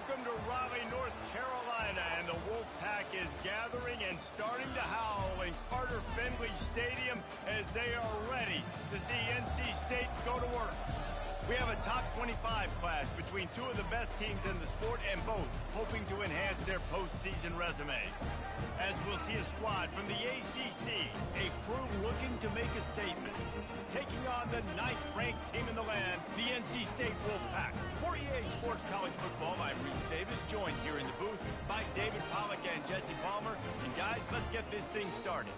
Welcome to Raleigh, North Carolina, and the Wolfpack is gathering and starting to howl in Carter Finley Stadium as they are ready to see NC State go to work. We have a top 25 class between two of the best teams in the sport, and both hoping to enhance their postseason resume. As we'll see a squad from the ACC, a crew looking to make a statement, taking on the 9th-ranked team in the land, the NC State Wolfpack. For EA Sports College Football, I'm Reese Davis, joined here in the booth by David Pollack and Jesse Palmer. And guys, let's get this thing started.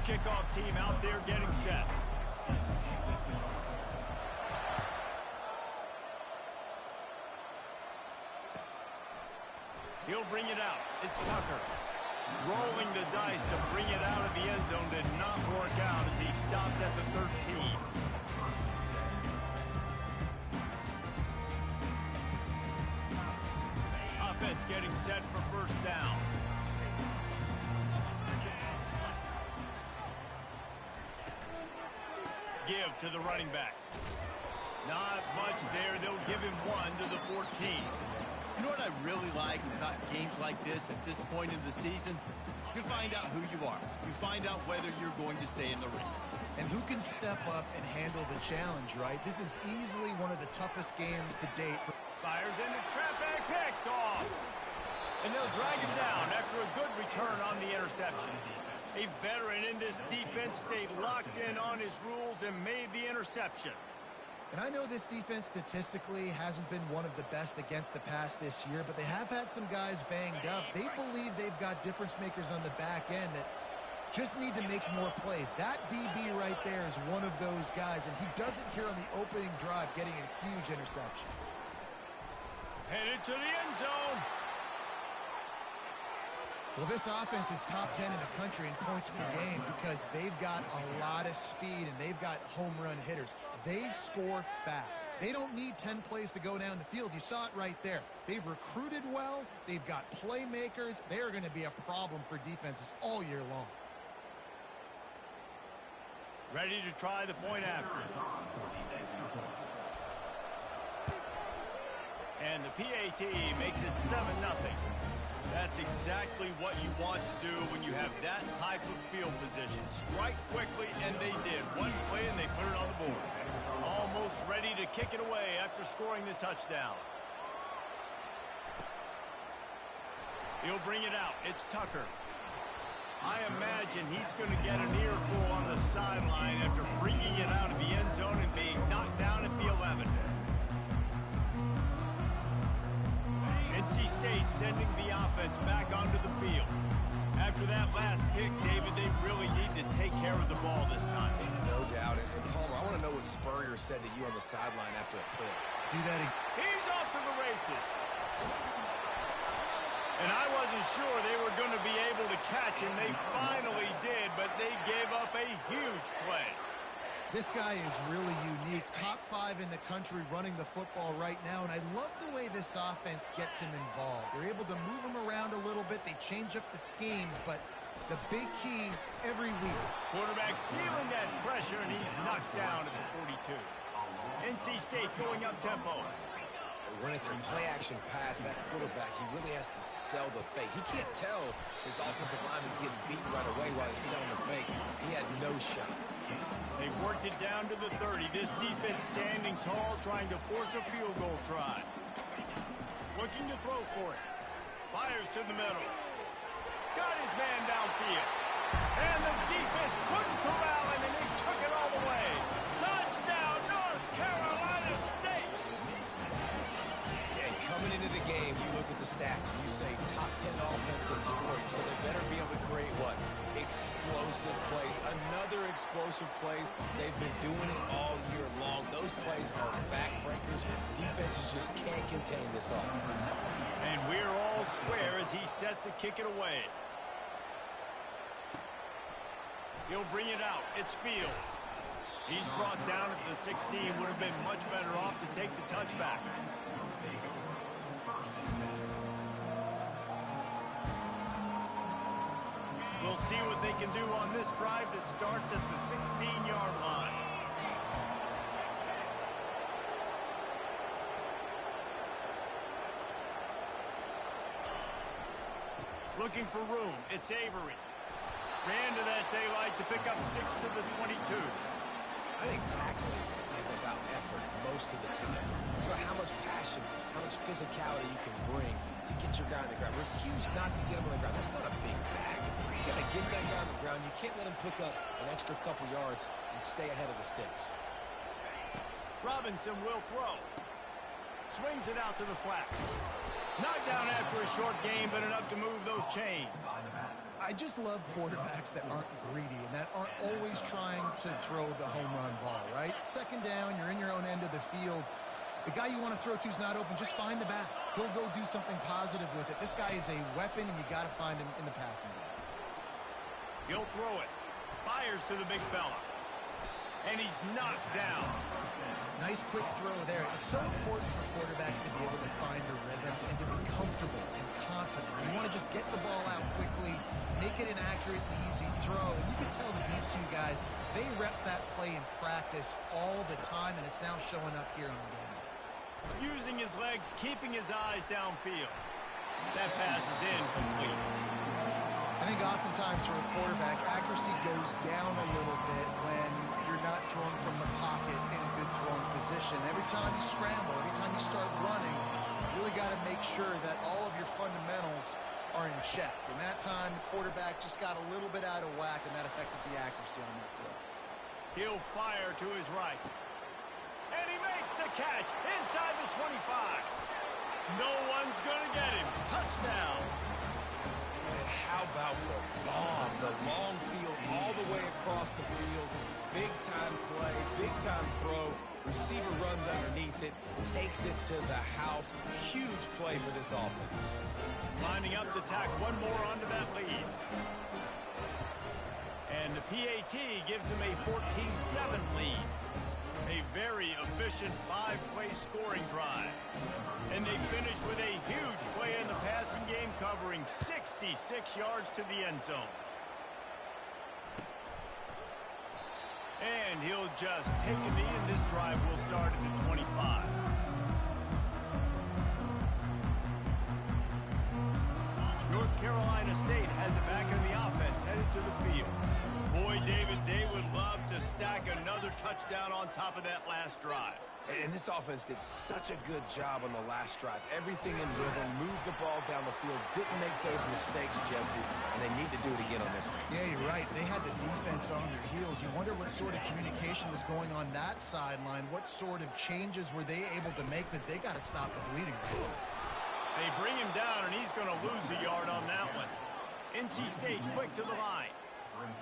Kickoff team out there getting set. He'll bring it out. It's Tucker. Rolling the dice to bring it out of the end zone did not work out as he stopped at the 13. Offense getting set for first down. Give to the running back. Not much there. They'll give him one to the 14. You know what I really like about games like this at this point in the season? You find out who you are. You find out whether you're going to stay in the race. And who can step up and handle the challenge, right? This is easily one of the toughest games to date. Fires into traffic, picked off. And they'll drag him down after a good return on the interception. A veteran in this defense stayed locked in on his rules and made the interception. And I know this defense statistically hasn't been one of the best against the pass this year, but they have had some guys banged up. They believe they've got difference makers on the back end that just need to make more plays. That DB right there is one of those guys, and he does it here on the opening drive, getting a huge interception. Headed to the end zone. Well, this offense is top 10 in the country in points per game because they've got a lot of speed and they've got home run hitters. They score fast. They don't need 10 plays to go down the field. You saw it right there. They've recruited well. They've got playmakers. They are going to be a problem for defenses all year long. Ready to try the point after. And the PAT makes it 7-0. That's exactly what you want to do when you have that type of field position. Strike quickly, and they did. One play, and they put it on the board. Almost ready to kick it away after scoring the touchdown. He'll bring it out. It's Tucker. I imagine he's going to get an earful on the sideline after bringing it out of the end zone and being knocked down at the 11. NC State sending the offense back onto the field. After that last pick, David, they really need to take care of the ball this time. No doubt. And Palmer, I want to know what Spurrier said to you on the sideline after a pick. Do that again. He's off to the races. And I wasn't sure they were going to be able to catch him. They finally did, but they gave up a huge play. This guy is really unique. Top 5 in the country running the football right now, and I love the way this offense gets him involved. They're able to move him around a little bit. They change up the schemes, but the big key every week. Quarterback feeling that pressure, and he's knocked down at the 42. NC State going up tempo. When it's a play-action pass, that quarterback, he really has to sell the fake. He can't tell his offensive lineman's getting beaten right away while he's selling the fake. He had no shot. They've worked it down to the 30. This defense standing tall, trying to force a field goal try. Looking to throw for it. Fires to the middle. Got his man downfield. And the defense couldn't corral him, and they took it all the way. Touchdown, North Carolina State! And coming into the game, you look at the stats, and you say top 10 offense in scoring, so they better be able to create what? Explosive plays. Another explosive plays. They've been doing it all year long. Those plays are backbreakers. Defenses just can't contain this offense. And we're all square as he's set to kick it away. He'll bring it out. It's Fields. He's brought down at the 16. Would have been much better off to take the touchback. We'll see what they can do on this drive that starts at the 16-yard line. Looking for room. It's Avery. Ran to that daylight to pick up 6 to the 22. I think tackling is about effort most of the time. It's about how much passion, how much physicality you can bring to get your guy on the ground. Refuse not to get him on the ground. That's not a big bag. You got to get that guy on the ground. You can't let him pick up an extra couple yards and stay ahead of the sticks. Robinson will throw. Swings it out to the flat. Knocked down after a short game, but enough to move those chains. I just love quarterbacks that aren't greedy and that aren't always trying to throw the home run ball, right? Second down, you're in your own end of the field. The guy you want to throw to is not open. Just find the back. He'll go do something positive with it. This guy is a weapon, and you got to find him in the passing game. He'll throw it. Fires to the big fella. And he's knocked down. Nice quick throw there. It's so important for quarterbacks to be able to find a rhythm and to be comfortable and confident. You want to just get the ball out quickly, make it an accurate and easy throw. And you can tell that these two guys, they rep that play in practice all the time, and it's now showing up here on the game. Using his legs, keeping his eyes downfield. That pass is incomplete. I think oftentimes for a quarterback, accuracy goes down a little bit when you're not throwing from the pocket in a good throwing position. Every time you scramble, every time you start running, you really got to make sure that all of your fundamentals are in check. And that time, the quarterback just got a little bit out of whack, and that affected the accuracy on that throw. He'll fire to his right. And he makes the catch inside the 25. No one's going to get him. Touchdown. And how about the bomb? The long field all the way across the field. Big-time play, big-time throw. Receiver runs underneath it, takes it to the house. Huge play for this offense. Lining up to tack one more onto that lead. And the PAT gives him a 14-7 lead. A very efficient 5-play scoring drive. And they finish with a huge play in the passing game, covering 66 yards to the end zone. And he'll just take a knee, and this drive will start at the 25. North Carolina State has it back in the offense, headed to the field. Boy, David, they would love to stack another touchdown on top of that last drive. And this offense did such a good job on the last drive. Everything in rhythm, moved the ball down the field, didn't make those mistakes, Jesse, and they need to do it again on this one. Yeah, you're right. They had the defense on their heels. You wonder what sort of communication was going on that sideline. What sort of changes were they able to make, because they got to stop the bleeding. They bring him down, and he's going to lose a yard on that one. NC State quick to the line.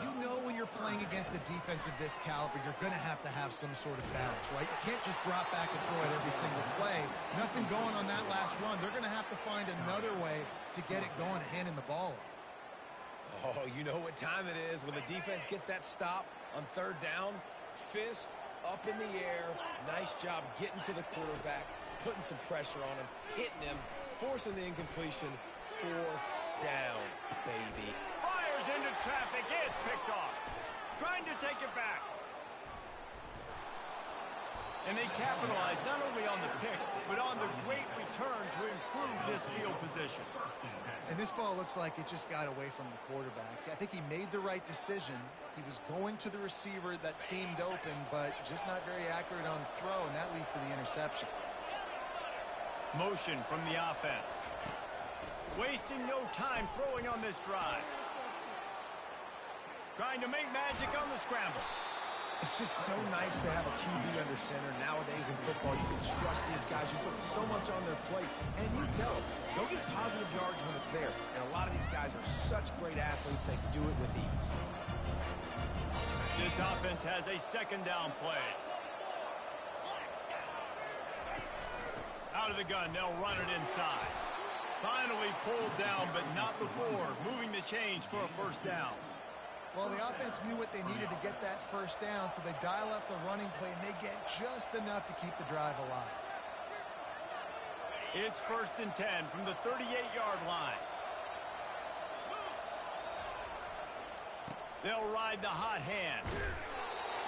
You know when you're playing against a defense of this caliber, you're going to have some sort of balance, right? You can't just drop back and throw it every single play. Nothing going on that last run. They're going to have to find another way to get it going, handing the ball off. Oh, you know what time it is when the defense gets that stop on third down. Fist up in the air. Nice job getting to the quarterback, putting some pressure on him, hitting him, forcing the incompletion. Fourth down, baby. Fires into traffic. It's picked off. Trying to take it back. And they capitalize not only on the pick, but on the great return to improve this field position. And this ball looks like it just got away from the quarterback. I think he made the right decision. He was going to the receiver that seemed open, but just not very accurate on the throw, and that leads to the interception. Motion from the offense. Wasting no time throwing on this drive. Trying to make magic on the scramble. It's just so nice to have a QB under center. Nowadays in football, you can trust these guys. You put so much on their plate, and you tell them, go get positive yards when it's there. And a lot of these guys are such great athletes, they can do it with ease. This offense has a second down play. Out of the gun, they'll run it inside. Finally pulled down, but not before moving the chains for a first down. Well, the offense knew what they needed to get that first down, so they dial up the running play, and they get just enough to keep the drive alive. It's 1st and 10 from the 38-yard line. They'll ride the hot hand.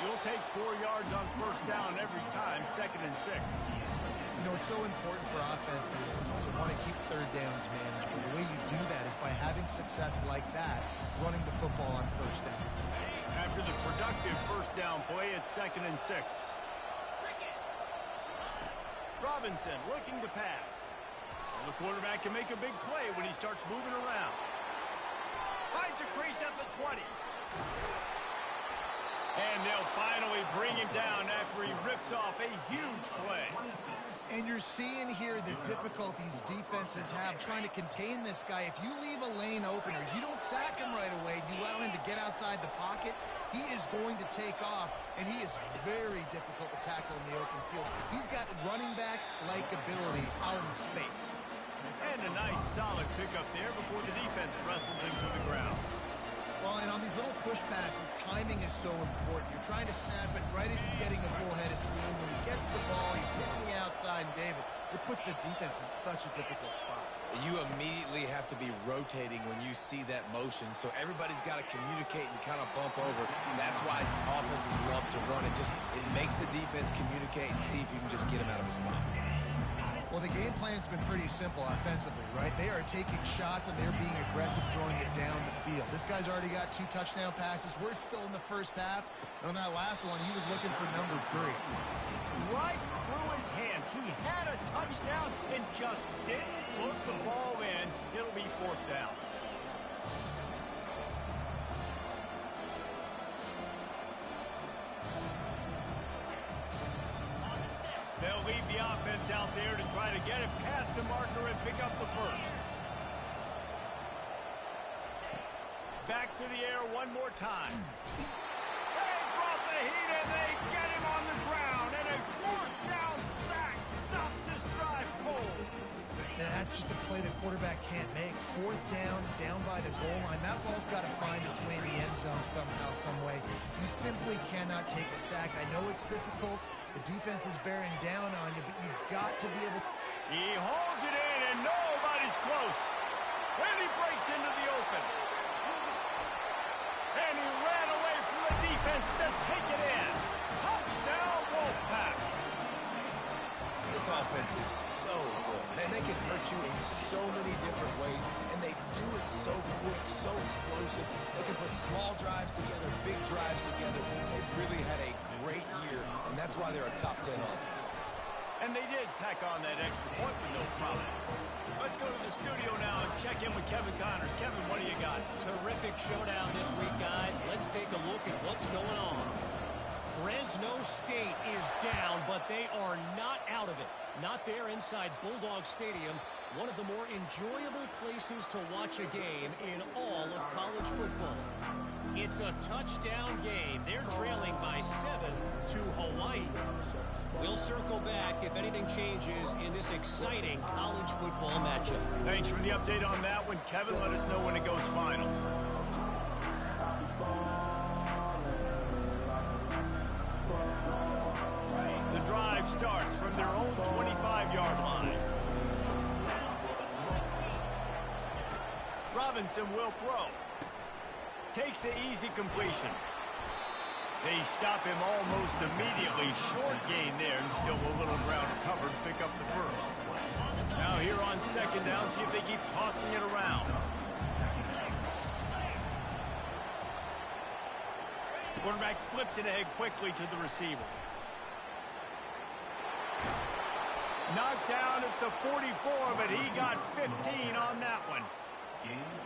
You'll take 4 yards on first down every time, 2nd and 6. You know, it's so important for offenses to want to keep third downs managed, but the way you do that is by having success like that, running the football on first down. After the productive first down play, it's 2nd and 6. Robinson looking to pass. Well, the quarterback can make a big play when he starts moving around. Finds a crease at the 20. And they'll finally bring him down after he rips off a huge play. And you're seeing here the difficulties defenses have trying to contain this guy. If you leave a lane open or you don't sack him right away, you allow him to get outside the pocket, he is going to take off, and he is very difficult to tackle in the open field. He's got running back-like ability out in space. And a nice solid pickup there before the defense wrestles him to the ground. Well, and on these little push passes, timing is so important. You're trying to snap it right as he's getting a full head of steam. When he gets the ball, he's hitting the outside, and David, it puts the defense in such a difficult spot. You immediately have to be rotating when you see that motion, so everybody's got to communicate and kind of bump over. That's why offenses love to run it. It makes the defense communicate and see if you can just get him out of his spot. Well, the game plan's been pretty simple offensively, right? They are taking shots, and they're being aggressive throwing it down the field. This guy's already got 2 touchdown passes. We're still in the first half. And on that last one, he was looking for number 3. Right through his hands. He had a touchdown and just didn't put the ball in. It'll be 4th down. They'll leave the offense out there to try to get it past the marker and pick up the first. Back to the air one more time. They brought the heat and they get him on the ground. And a 4th down sack stops this drive cold. That's just a play the quarterback can't make. 4th down, down by the goal line. That ball's got to find its way in the end zone somehow, some way. You simply cannot take a sack. I know it's difficult. The defense is bearing down on you, but you've got to be able... He holds it in, and nobody's close. And he breaks into the open. And he ran away from the defense to take it in. Touchdown, Wolfpack. This offense is so good. Man, they can hurt you in so many different ways, and they do it so quick, so explosive. They can put small drives together, big drives together. They've really had a great year, and that's why they're a top 10 offense. And they did tack on that extra point with no problem. Let's go to the studio now and check in with Kevin Connors. Kevin, what do you got? Terrific showdown this week, guys. Let's take a look at what's going on. Fresno State is down, but they are not out of it. Not there inside Bulldog Stadium, one of the more enjoyable places to watch a game in all of college football. It's a touchdown game. They're trailing by 7 to Hawaii. We'll circle back if anything changes in this exciting college football matchup. Thanks for the update on that one, Kevin. Let us know when it goes final. The drive starts from their own 25-yard line. Robinson will throw. Takes the easy completion. They stop him almost immediately. Short gain there, and still a little ground covered to pick up the first. Now here on 2nd down, see if they keep tossing it around. Quarterback flips it ahead quickly to the receiver. Knocked down at the 44, but he got 15 on that one.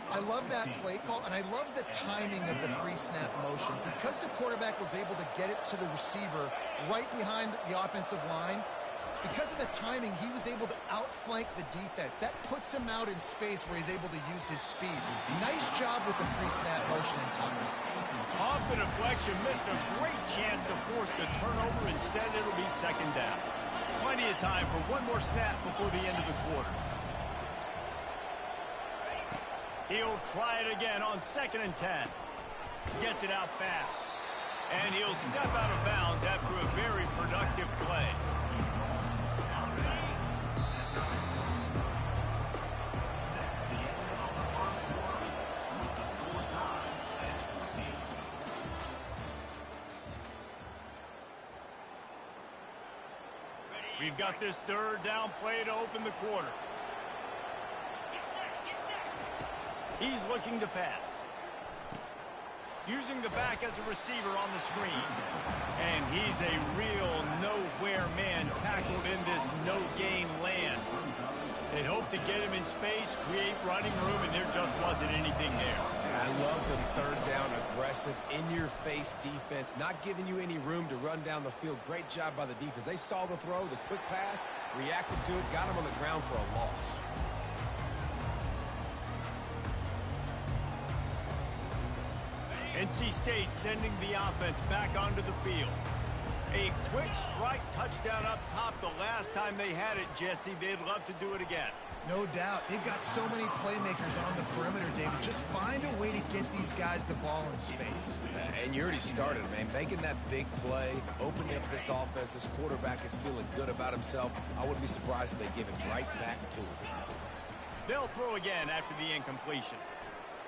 I love that play call, and I love the timing of the pre-snap motion. Because the quarterback was able to get it to the receiver right behind the offensive line, because of the timing, he was able to outflank the defense. That puts him out in space where he's able to use his speed. Nice job with the pre-snap motion and timing. Off the deflection, missed a great chance to force the turnover. Instead, it'll be 2nd down. Plenty of time for one more snap before the end of the quarter. He'll try it again on 2nd and 10. Gets it out fast. And he'll step out of bounds after a very productive play. We've got this third down play to open the quarter. He's looking to pass. Using the back as a receiver on the screen. And he's a real nowhere man tackled in this no-gain land. They'd hoped to get him in space, create running room, and there just wasn't anything there. I love the third down aggressive, in-your-face defense, not giving you any room to run down the field. Great job by the defense. They saw the throw, the quick pass, reacted to it, got him on the ground for a loss. NC State sending the offense back onto the field. A quick strike touchdown up top the last time they had it, Jesse. They'd love to do it again. No doubt. They've got so many playmakers on the perimeter, David. Just find a way to get these guys the ball in space. And you already started, man. Making that big play, opening up this offense. This quarterback is feeling good about himself. I wouldn't be surprised if they give it right back to him. They'll throw again after the incompletion.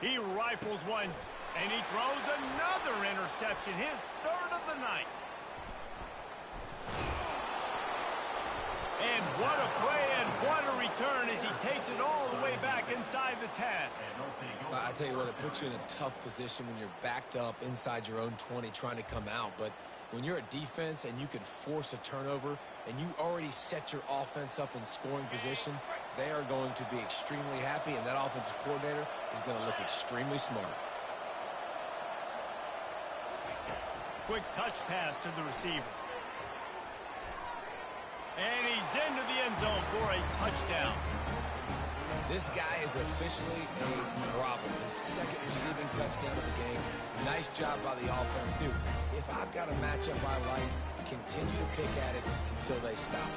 He rifles one, and he throws another interception, his third of the night. And what a play and what a return as he takes it all the way back inside the 10. I tell you what, it puts you in a tough position when you're backed up inside your own 20 trying to come out. But when you're a defense and you can force a turnover and you already set your offense up in scoring position, they are going to be extremely happy, and that offensive coordinator is going to look extremely smart. Quick touch pass to the receiver. And he's into the end zone for a touchdown. This guy is officially a problem. His second receiving touchdown of the game. Nice job by the offense, dude. If I've got a matchup I like, continue to pick at it until they stop.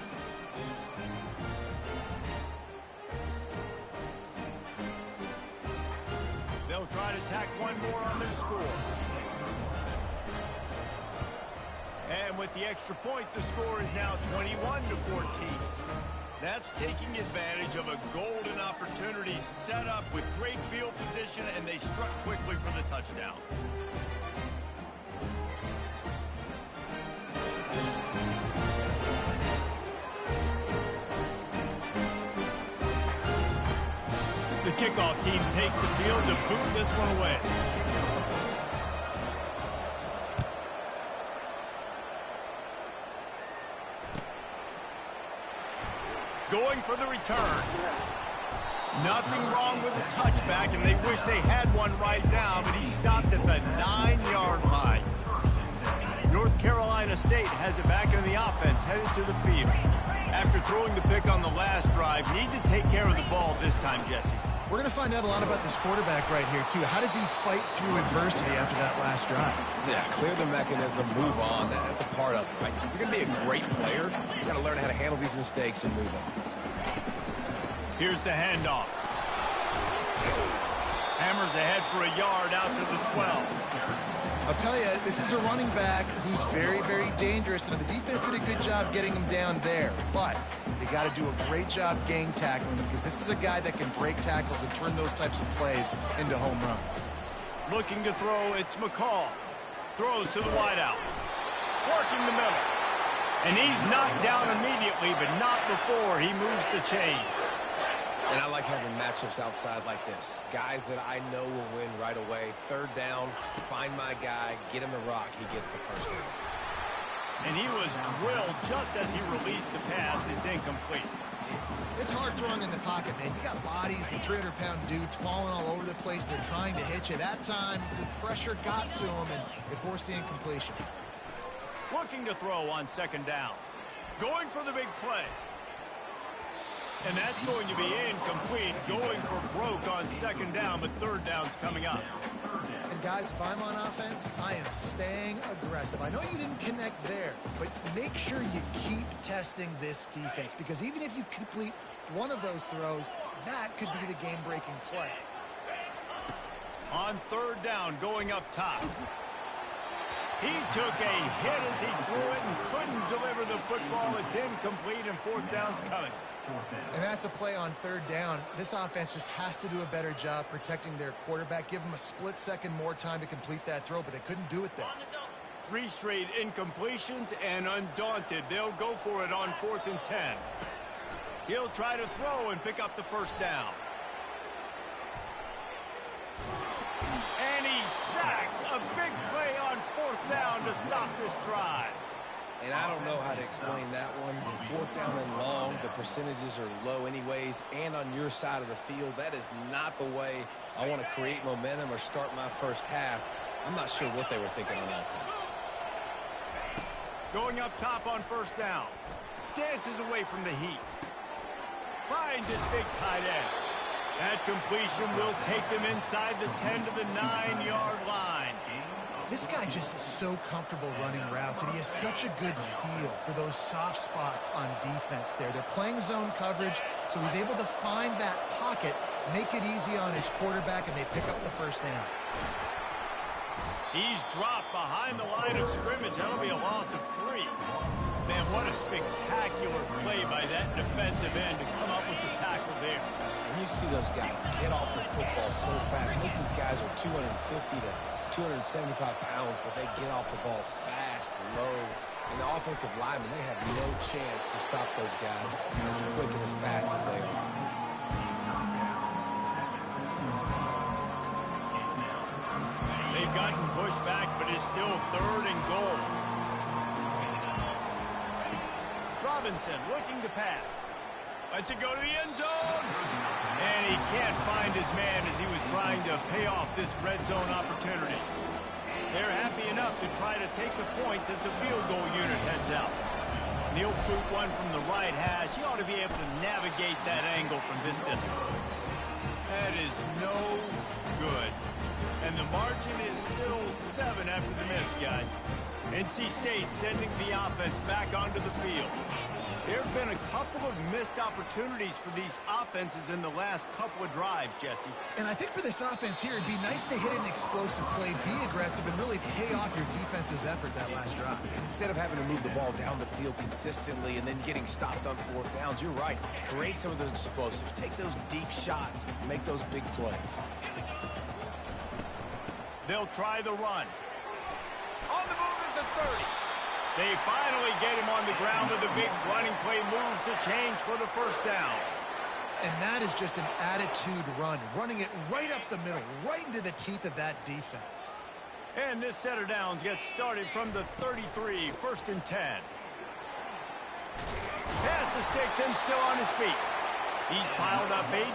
They'll try to tack one more on their score. And with the extra point, the score is now 21-14. That's taking advantage of a golden opportunity set up with great field position, and they struck quickly for the touchdown. The kickoff team takes the field to boot this one away. Going for the return. Nothing wrong with a touchback, and they wish they had one right now, but he stopped at the 9-yard line. North Carolina State has it back in the offense, headed to the field. After throwing the pick on the last drive, need to take care of the ball this time, Jesse. We're going to find out a lot about this quarterback right here, too. How does he fight through adversity after that last drive? Yeah, clear the mechanism, move on. That's a part of it, right? If you're going to be a great player, you got to learn how to handle these mistakes and move on. Here's the handoff. Hammers ahead for a yard out to the 12. I'll tell you, this is a running back who's very, very dangerous, and the defense did a good job getting him down there. But they got to do a great job game tackling him, because this is a guy that can break tackles and turn those types of plays into home runs. Looking to throw, it's McCall. Throws to the wideout. Working the middle. And he's knocked down immediately, but not before he moves the chains. And I like having matchups outside like this. Guys that I know will win right away. Third down, find my guy, get him the rock, he gets the first down. And he was drilled just as he released the pass. It's incomplete. It's hard throwing in the pocket, man. You got bodies and 300-pound dudes falling all over the place. They're trying to hit you. That time, the pressure got to him, and it forced the incompletion. Looking to throw on second down. Going for the big play. And that's going to be incomplete. Going for broke on second down, but third down's coming up. And guys, if I'm on offense, I am staying aggressive. I know you didn't connect there, but make sure you keep testing this defense, because even if you complete one of those throws, that could be the game-breaking play. On third down, going up top. He took a hit as he threw it and couldn't deliver the football. It's incomplete, and fourth down's coming. And that's a play on third down. This offense just has to do a better job protecting their quarterback. Give them a split second more time to complete that throw, but they couldn't do it there. 3 straight incompletions, and undaunted, they'll go for it on 4th and 10. He'll try to throw and pick up the first down. And he's sacked. A big play on 4th down to stop this drive. And I don't know how to explain that one. 4th down and long, the percentages are low anyways, and on your side of the field, that is not the way I want to create momentum or start my first half. I'm not sure what they were thinking on offense. Going up top on 1st down. Dances away from the heat. Finds his big tight end. That completion will take them inside the 10 to the 9-yard line. This guy just is so comfortable running routes, and he has such a good feel for those soft spots on defense there. They're playing zone coverage, so he's able to find that pocket, make it easy on his quarterback, and they pick up the first down. He's dropped behind the line of scrimmage. That'll be a loss of 3. Man, what a spectacular play by that defensive end to come up with the tackle there. And you see those guys get off the football so fast. Most of these guys are 250 to 275 pounds, but they get off the ball fast, low. And the offensive linemen, they have no chance to stop those guys as quick and as fast as they are. They've gotten pushed back, but it's still 3rd and goal. Robinson looking to pass. Lets it go to the end zone. And he can't find his man as he was trying to pay off this red zone opportunity. They're happy enough to try to take the points as the field goal unit heads out. He'll boot one from the right hash. He ought to be able to navigate that angle from this distance. That is no good. And the margin is still 7 after the miss, guys. NC State sending the offense back onto the field. There have been a couple of missed opportunities for these offenses in the last couple of drives, Jesse. And I think for this offense here, it'd be nice to hit an explosive play, be aggressive, and really pay off your defense's effort that last drive. And instead of having to move the ball down the field consistently and then getting stopped on 4th downs, you're right. Create some of those explosives. Take those deep shots. Make those big plays. They'll try the run. On the move at the 30. They finally get him on the ground with a big running play, moves the change for the first down. And that is just an attitude run, running it right up the middle, right into the teeth of that defense. And this set of downs gets started from the 33, 1st and 10. Pass the sticks and still on his feet. He's piled up 82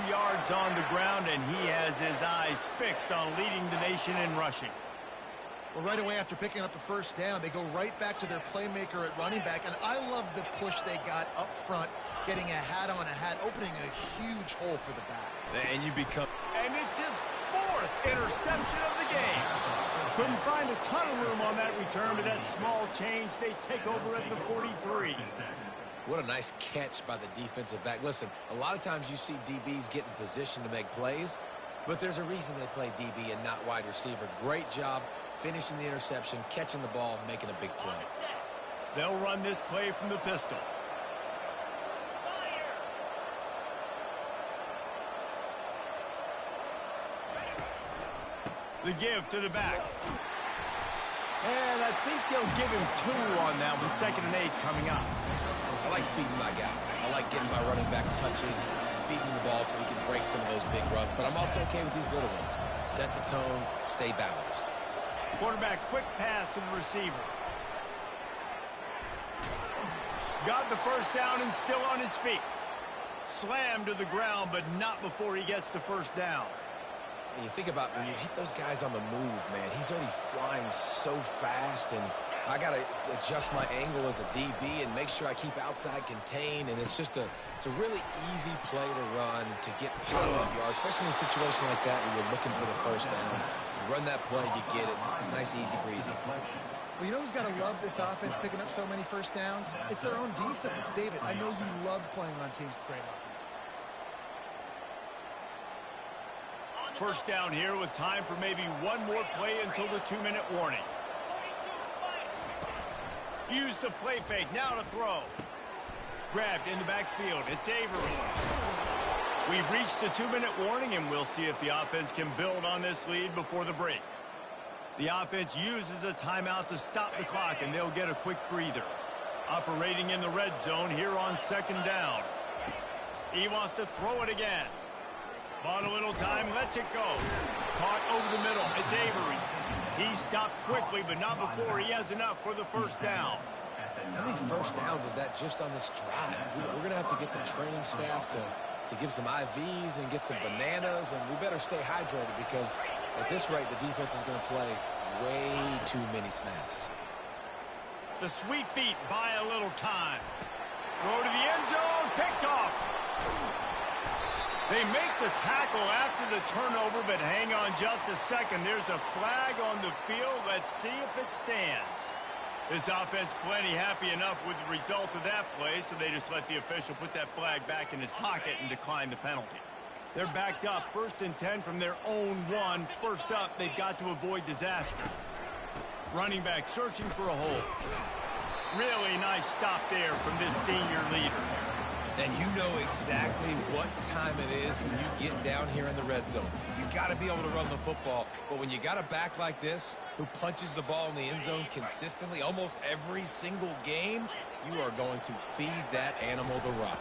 yards on the ground, and he has his eyes fixed on leading the nation in rushing. Well, right away after picking up the first down, they go right back to their playmaker at running back, and I love the push they got up front, getting a hat on a hat, opening a huge hole for the back. And you become... And it's his 4th interception of the game. Couldn't find a ton of room on that return, but that small change, they take over at the 43. What a nice catch by the defensive back. Listen, a lot of times you see DBs get in position to make plays, but there's a reason they play DB and not wide receiver. Great job finishing the interception, catching the ball, making a big play. They'll run this play from the pistol. The give to the back. And I think they'll give him 2 on that one, 2nd and 8 coming up. I like feeding my guy. I like getting my running back touches, feeding the ball so he can break some of those big runs. But I'm also okay with these little ones. Set the tone, stay balanced. Quarterback, quick pass to the receiver. Got the first down and still on his feet. Slammed to the ground, but not before he gets the first down. And you think about when you hit those guys on the move, man, he's already flying so fast, and I got to adjust my angle as a DB and make sure I keep outside contained, and it's a really easy play to run to get positive yards, especially in a situation like that where you're looking for the first down. You run that play, you get it. Nice, easy breezy. Well, you know who's got to love this offense picking up so many first downs? It's their own defense. David, I know you love playing on teams with great offenses. First down here with time for maybe one more play until the 2-minute warning. Use the play fake. Now to throw. Grabbed in the backfield. It's Avery. We've reached the 2-minute warning, and we'll see if the offense can build on this lead before the break. The offense uses a timeout to stop the clock, and they'll get a quick breather. Operating in the red zone here on second down. He wants to throw it again. Bought a little time, lets it go. Caught over the middle. It's Avery. He stopped quickly, but not before he has enough for the first down. How many first downs is that just on this drive? We're going to have to get the training staff to give some IVs and get some bananas, and we better stay hydrated because at this rate, the defense is going to play way too many snaps. The sweet feet buy a little time. Throw to the end zone, picked off. They make the tackle after the turnover, but hang on just a second. There's a flag on the field. Let's see if it stands. This offense plenty happy enough with the result of that play, so they just let the official put that flag back in his pocket and decline the penalty. They're backed up 1st and 10 from their own 1. First up, they've got to avoid disaster. Running back searching for a hole. Really nice stop there from this senior leader. And you know exactly what time it is when you get down here in the red zone. You got to be able to run the football. But when you got a back like this who punches the ball in the end zone consistently almost every single game, you are going to feed that animal the rock.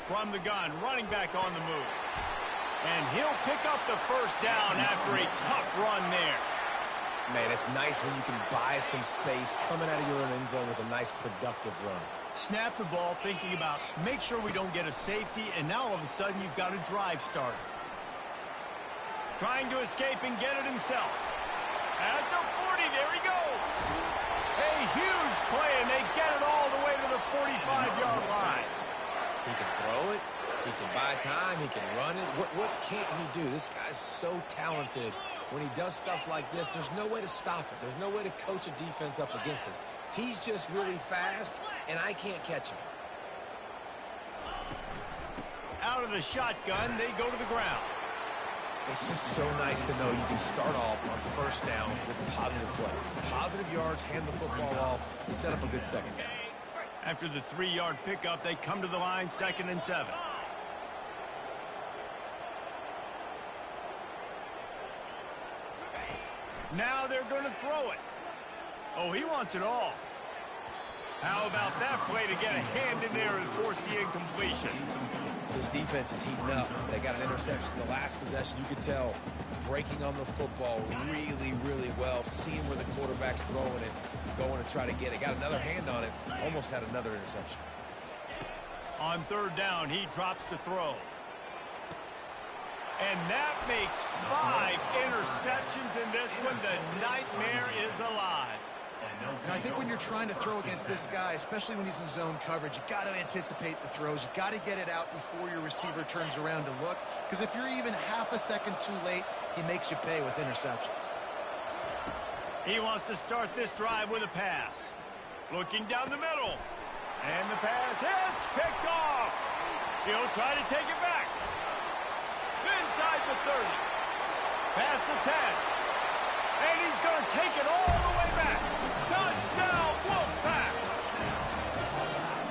From the gun, running back on the move. And he'll pick up the first down after a tough run there. Man, it's nice when you can buy some space coming out of your own end zone with a nice productive run. Snap the ball thinking about make sure we don't get a safety, and now all of a sudden you've got a drive started. Trying to escape and get it himself. At the 40, there he goes. A huge play, and they get it all the way to the 45-yard line. He can throw it. He can buy time. He can run it. What can't he do? This guy's so talented. When he does stuff like this, there's no way to stop it. There's no way to coach a defense up against this. He's just really fast, and I can't catch him. Out of the shotgun, they go to the ground. It's just so nice to know you can start off on first down with positive plays. Positive yards, hand the football off, set up a good second down. After the 3-yard pickup, they come to the line, 2nd and 7. Now they're going to throw it. Oh, he wants it all. How about that play to get a hand in there and force the incompletion? This defense is heating up. They got an interception the last possession. You could tell breaking on the football really, really well, seeing where the quarterback's throwing it, going to try to get it. Got another hand on it, almost had another interception. On 3rd down, he drops to throw. And that makes 5 interceptions in this one. The nightmare is alive. And I think when you're trying to throw against this guy, especially when he's in zone coverage, you got to anticipate the throws. You got to get it out before your receiver turns around to look. Because if you're even half a second too late, he makes you pay with interceptions. He wants to start this drive with a pass. Looking down the middle. And the pass hits, picked off. He'll try to take it back. Inside the 30. Past the 10. And he's going to take it all the way back. Touchdown, Wolfpack!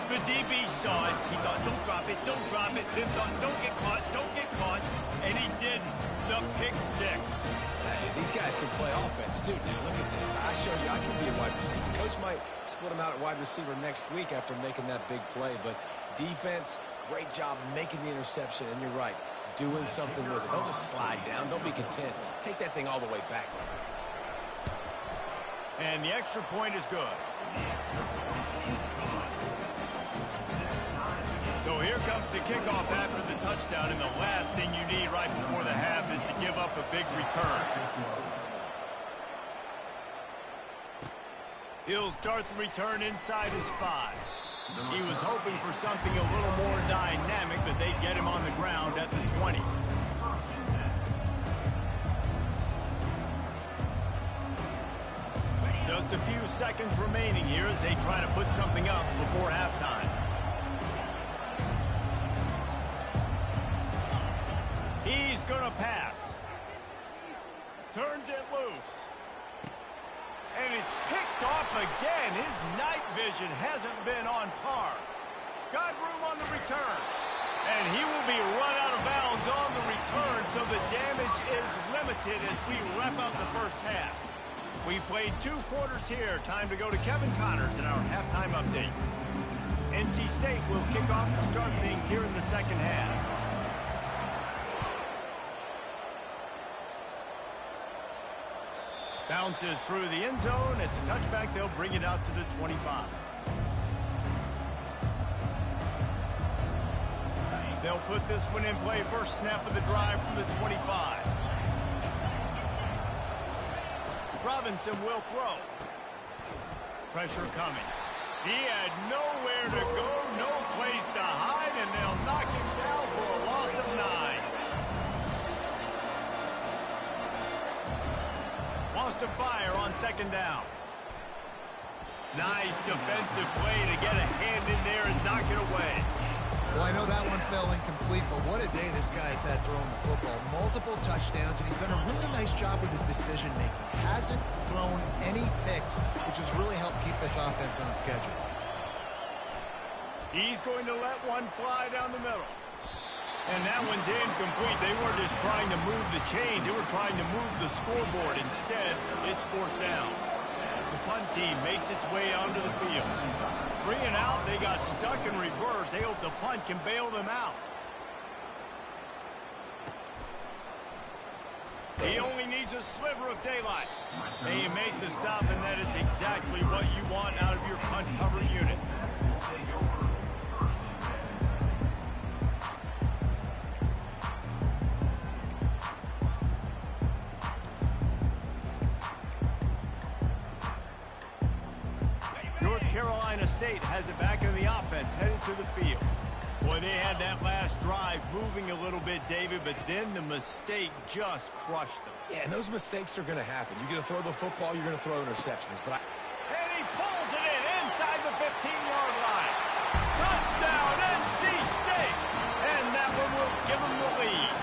The DB saw it. He thought, don't drop it, don't drop it. Then thought, don't get caught, don't get caught. And he didn't. The pick 6. Hey, these guys can play offense, too. Now, look at this. I showed you I can be a wide receiver. Coach might split him out at wide receiver next week after making that big play. But defense, great job making the interception. And you're right, doing something with it. Don't just slide down. Don't be content. Take that thing all the way back. And the extra point is good. So here comes the kickoff after the touchdown, and the last thing you need right before the half is to give up a big return. He'll start the return inside his 5. He was hoping for something a little more dynamic, but they'd get him on the ground at the 20. Just a few seconds remaining here as they try to put something up before halftime. He's going to pass. Turns it loose. And it's picked off again. His night vision hasn't been on par. Got room on the return. And he will be run out of bounds on the return, so the damage is limited as we wrap up the first half. We played 2 quarters here. Time to go to Kevin Connors in our halftime update. NC State will kick off to start things here in the second half. Bounces through the end zone. It's a touchback. They'll bring it out to the 25. They'll put this one in play. First snap of the drive from the 25. Robinson will throw. Pressure coming. He had nowhere to go, no place to hide, and they'll knock him down for a loss of 9. Wants to fire on second down. Nice defensive play to get a hand in there and knock it away. Well, I know that one fell incomplete, but what a day this guy's had throwing the football. Multiple touchdowns, and he's done a really nice job with his decision-making. Hasn't thrown any picks, which has really helped keep this offense on schedule. He's going to let one fly down the middle. And that one's incomplete. They weren't just trying to move the chains. They were trying to move the scoreboard. Instead, it's 4th down. The punt team makes its way onto the field. 3 and out, they got stuck in reverse. They hope the punt can bail them out. He only needs a sliver of daylight. They make the stop, and that is exactly what you want out of your punt cover unit. Carolina State has it back in the offense, headed to the field. Boy, they had that last drive moving a little bit, David, but then the mistake just crushed them. Yeah, and those mistakes are going to happen. You're going to throw the football, you're going to throw interceptions. And he pulls it in inside the 15-yard line. Touchdown, NC State! And that one will give him the lead.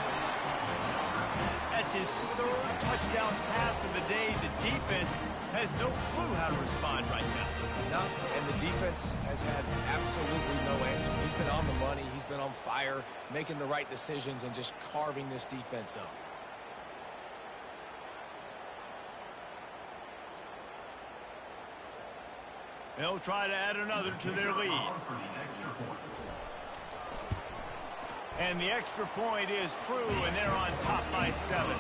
That's his 3rd touchdown pass of the day. The defense has no clue how to respond right now. No, and the defense has had absolutely no answer. He's been on the money. He's been on fire, making the right decisions and just carving this defense up. They'll try to add another to their lead. And the extra point is true, and they're on top by 7.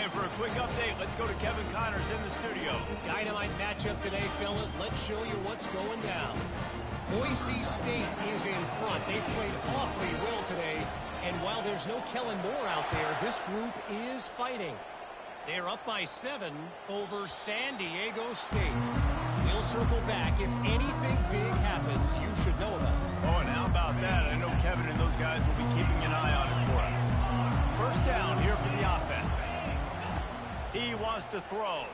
And for a quick update, let's go to Kevin Connors in the studio. Dynamite matchup today, fellas. Let's show you what's going down. Boise State is in front. They've played awfully well today. And while there's no Kellen Moore out there, this group is fighting. They're up by 7 over San Diego State. We'll circle back. If anything big happens, you should know about it. Oh, and how about that? I know Kevin and those guys will be keeping an eye on it for us. First down here for the offense. He wants to throw.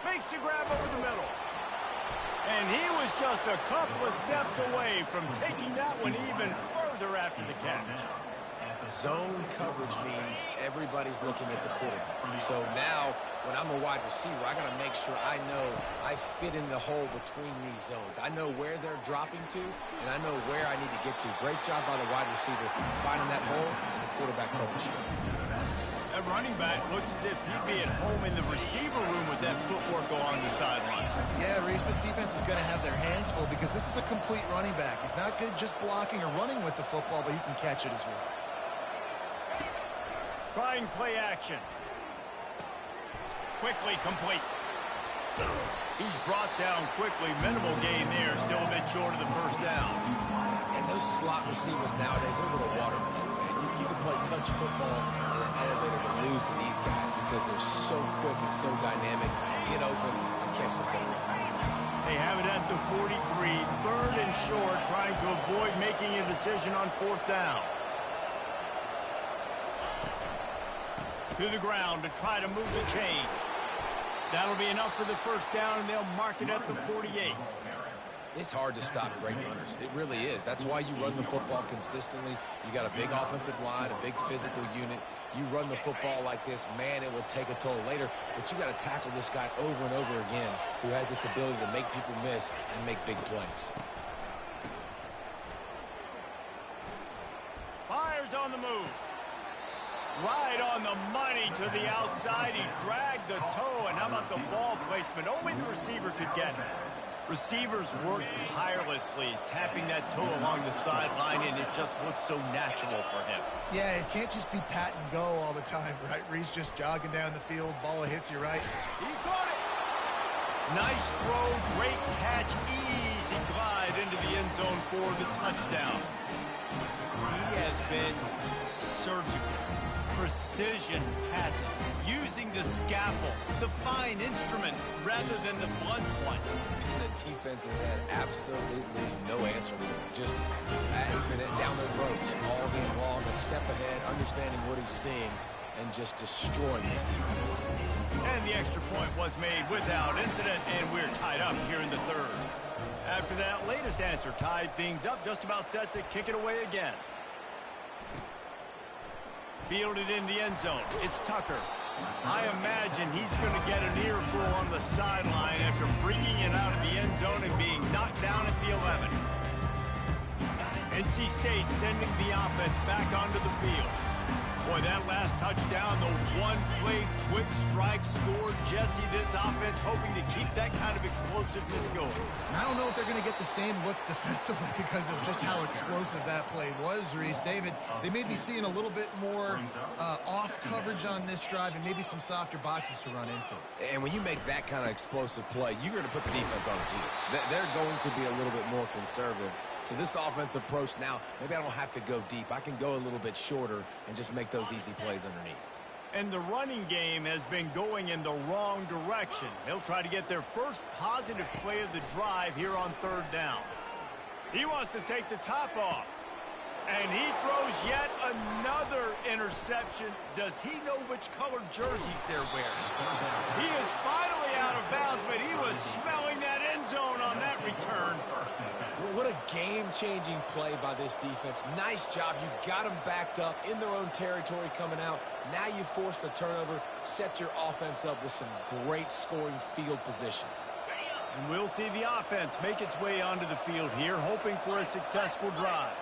Makes a grab over the middle. And he was just a couple of steps away from taking that one even further after the catch. Zone coverage means everybody's looking at the quarterback. So now, when I'm a wide receiver, I got to make sure I know I fit in the hole between these zones. I know where they're dropping to, and I know where I need to get to. Great job by the wide receiver finding that hole, and the quarterback broke straight. That running back looks as if he'd be at home in the receiver room with that footwork along the sideline. Yeah, Reese, this defense is going to have their hands full because this is a complete running back. He's not good just blocking or running with the football, but he can catch it as well. Trying play action. Quickly complete. He's brought down quickly. Minimal gain there. Still a bit short of the first down. And those slot receivers nowadays, they're little watermelons, man. You can play touch football in an elevator to lose to these guys because they're so quick and so dynamic. Get open and catch the football. They have it at the 43. 3rd and short, trying to avoid making a decision on 4th down. To the ground to try to move the chains. That'll be enough for the first down, and they'll mark it at the 48. It's hard to stop great runners. It really is. That's why you run the football consistently. You got a big offensive line, a big physical unit. You run the football like this, man, it will take a toll later. But you got to tackle this guy over and over again who has this ability to make people miss and make big plays. Fires on the move. Right on the money to the outside. He dragged the toe, and how about the ball placement? Only the receiver could get it. Receivers work tirelessly, tapping that toe along the sideline, and it just looks so natural for him. Yeah, it can't just be pat and go all the time, right? Reese just jogging down the field, ball hits you right. He caught it. Nice throw, great catch, easy glide into the end zone for the touchdown. He has been surgical, precision passes, using the scalpel, the fine instrument, rather than the blunt one. And the defense has had absolutely no answer for him. Just he's been down their throats all game long, a step ahead, understanding what he's seeing, and just destroying this defense. And the extra point was made without incident, and we're tied up here in the third. After that latest answer tied things up, just about set to kick it away again. Fielded in the end zone. It's Tucker. I imagine he's going to get an earful on the sideline after bringing it out of the end zone and being knocked down at the 11. NC State sending the offense back onto the field. Boy, that last touchdown, the one-play quick strike scored. Jesse, this offense hoping to keep that kind of explosiveness going. And I don't know if they're going to get the same looks defensively because of just how explosive that play was, Reese. David, they may be seeing a little bit more off coverage on this drive and maybe some softer boxes to run into. And when you make that kind of explosive play, you're going to put the defense on its heels. They're going to be a little bit more conservative. So this offensive approach now, maybe I don't have to go deep. I can go a little bit shorter and just make those easy plays underneath. And the running game has been going in the wrong direction. They'll try to get their first positive play of the drive here on third down. He wants to take the top off. And he throws yet another interception. Does he know which colored jerseys they're wearing? He is finally out of bounds, but he was smelling that end zone on that return. What a game-changing play by this defense. Nice job. You got them backed up in their own territory coming out. Now you force the turnover, set your offense up with some great scoring field position. And we'll see the offense make its way onto the field here, hoping for a successful drive.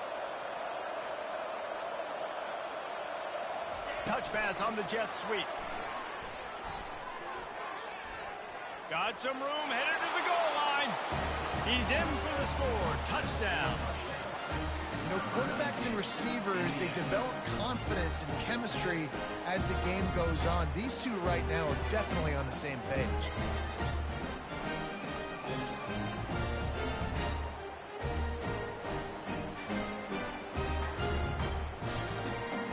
Touch pass on the jet sweep. Got some room, headed to the goal line. He's in for the score. Touchdown. You know, quarterbacks and receivers, they develop confidence and chemistry as the game goes on. These two right now are definitely on the same page.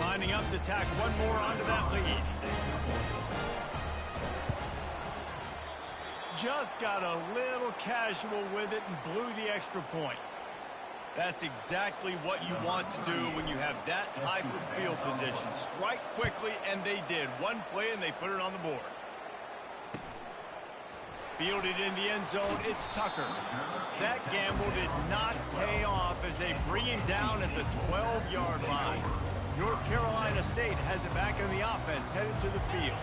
Lining up to tack one more onto that lead. Just got a little casual with it and blew the extra point. That's exactly what you want to do when you have that type of field position. Strike quickly, and they did. One play, and they put it on the board. Fielded in the end zone, it's Tucker. That gamble did not pay off as they bring him down at the 12-yard line. North Carolina State has it back in the offense, headed to the field.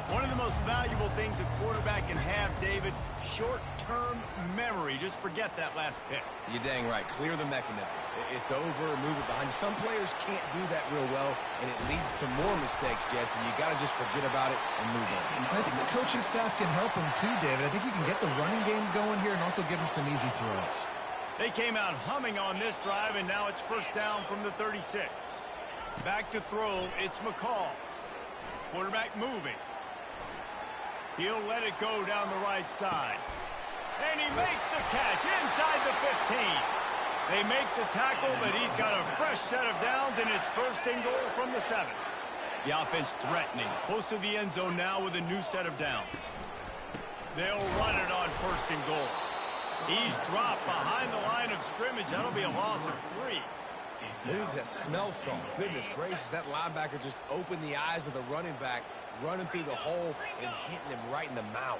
One of the most valuable things a quarterback can have, David, short-term memory. Just forget that last pick. You're dang right. Clear the mechanism. It's over, move it behind you. Some players can't do that real well, and it leads to more mistakes, Jesse. You got to just forget about it and move on. And I think the coaching staff can help him too, David. I think you can get the running game going here and also give him some easy throws. They came out humming on this drive, and now it's first down from the 36. Back to throw, it's McCall. Quarterback moving. He'll let it go down the right side. And he makes the catch inside the 15. They make the tackle, but he's got a fresh set of downs, and it's first and goal from the 7. The offense threatening, close to the end zone now with a new set of downs. They'll run it on first and goal. He's dropped behind the line of scrimmage. That'll be a loss of 3. Who needs that smell salt? Goodness gracious, that linebacker just opened the eyes of the running back, running through the hole and hitting him right in the mouth.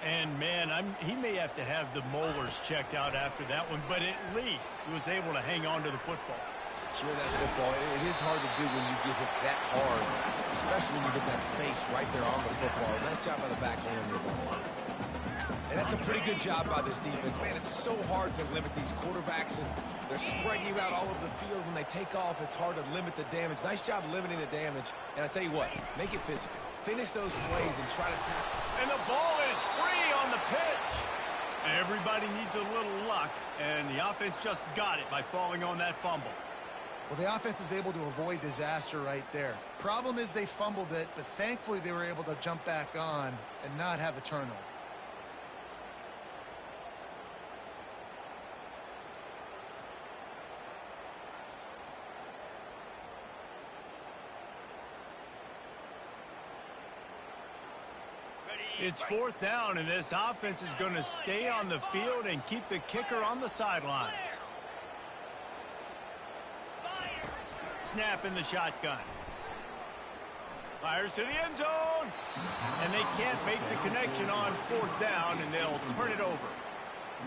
And, man, he may have to have the molars checked out after that one, but at least he was able to hang on to the football. Secure that football. It is hard to do when you get hit that hard, especially when you get that face right there on the football. Nice job by the back end on your ball. And that's a pretty good job by this defense. Man, it's so hard to limit these quarterbacks, and they're spreading you out all over the field. When they take off, it's hard to limit the damage. Nice job limiting the damage. And I tell you what, make it physical. Finish those plays and try to tackle. And the ball is free on the pitch. Everybody needs a little luck, and the offense just got it by falling on that fumble. Well, the offense is able to avoid disaster right there. Problem is they fumbled it, but thankfully they were able to jump back on and not have a turnover. It's 4th down, and this offense is going to stay on the field and keep the kicker on the sidelines. Snap in the shotgun. Fires to the end zone. And they can't make the connection on 4th down, and they'll turn it over.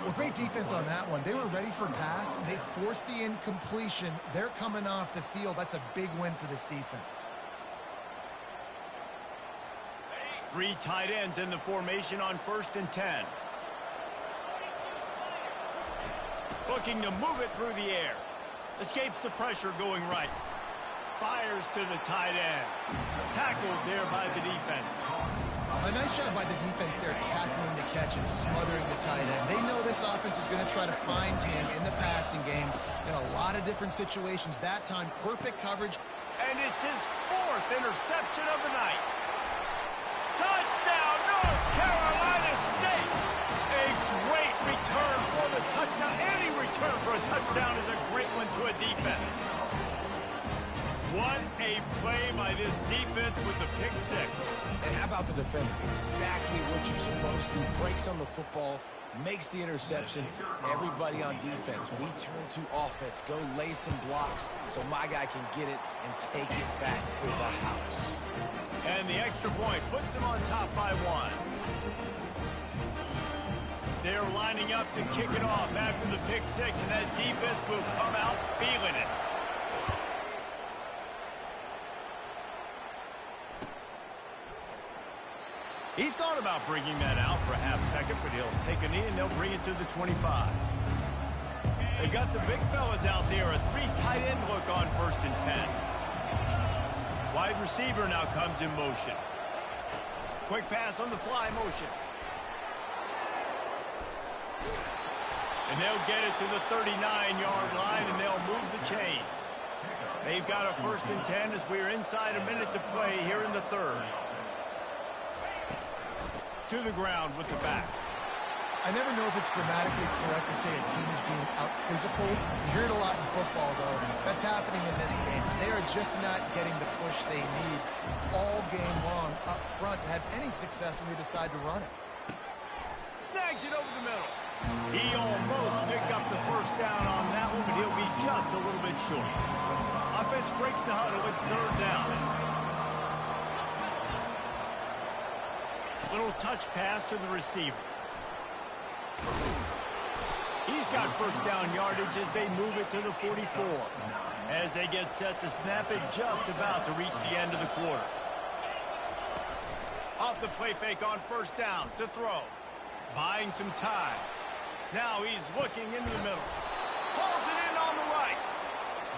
Well, great defense on that one. They were ready for pass, and they forced the incompletion. They're coming off the field. That's a big win for this defense. 3 tight ends in the formation on 1st and 10. Looking to move it through the air. Escapes the pressure going right. Fires to the tight end. Tackled there by the defense. A nice job by the defense there tackling the catch and smothering the tight end. They know this offense is going to try to find him in the passing game in a lot of different situations. That time, perfect coverage. And it's his 4th interception of the night. Touchdown, North Carolina State! A great return for the touchdown. Any return for a touchdown is a great one to a defense. What a play by this defense with the pick 6. And how about the defender? Exactly what you're supposed to. Breaks on the football, makes the interception. Everybody on defense, we turn to offense. Go lay some blocks so my guy can get it and take it back to the house. And the extra point puts them on top by 1. They're lining up to kick it off after the pick 6, and that defense will come out feeling it. He thought about bringing that out for a half second, but he'll take a knee and they'll bring it to the 25. They've got the big fellas out there, a 3 tight end look on 1st and 10. Wide receiver now comes in motion. Quick pass on the fly motion. And they'll get it to the 39-yard line, and they'll move the chains. They've got a 1st and 10 as we're inside a minute to play here in the 3rd. To the ground with the back. I never know if it's grammatically correct to say a team is being out-physical. You hear it a lot in football, though. That's happening in this game. They are just not getting the push they need all game long up front to have any success when they decide to run it. Snags it over the middle. He almost picked up the 1st down on that one, but he'll be just a little bit short. Offense breaks the huddle. It's 3rd down. Little touch pass to the receiver. He's got 1st down yardage as they move it to the 44. As they get set to snap it, just about to reach the end of the quarter. Off the play fake on 1st down to throw. Buying some time. Now he's looking into the middle. Pulls it in on the right.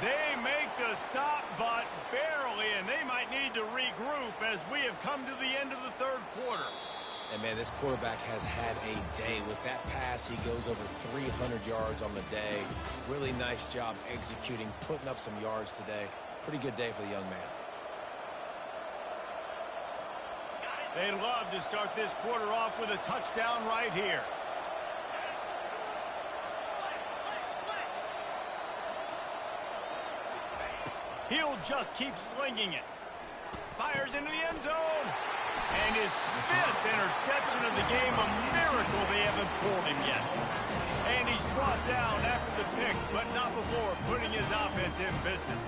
They make the stop, but barely, and they might need to regroup as we have come to the end of the 3rd quarter. And, man, this quarterback has had a day. With that pass, he goes over 300 yards on the day. Really nice job executing, putting up some yards today. Pretty good day for the young man. They love to start this quarter off with a touchdown right here. He'll just keep slinging it. Fires into the end zone. And his 5th interception of the game, a miracle they haven't pulled him yet. And he's brought down after the pick, but not before putting his offense in business.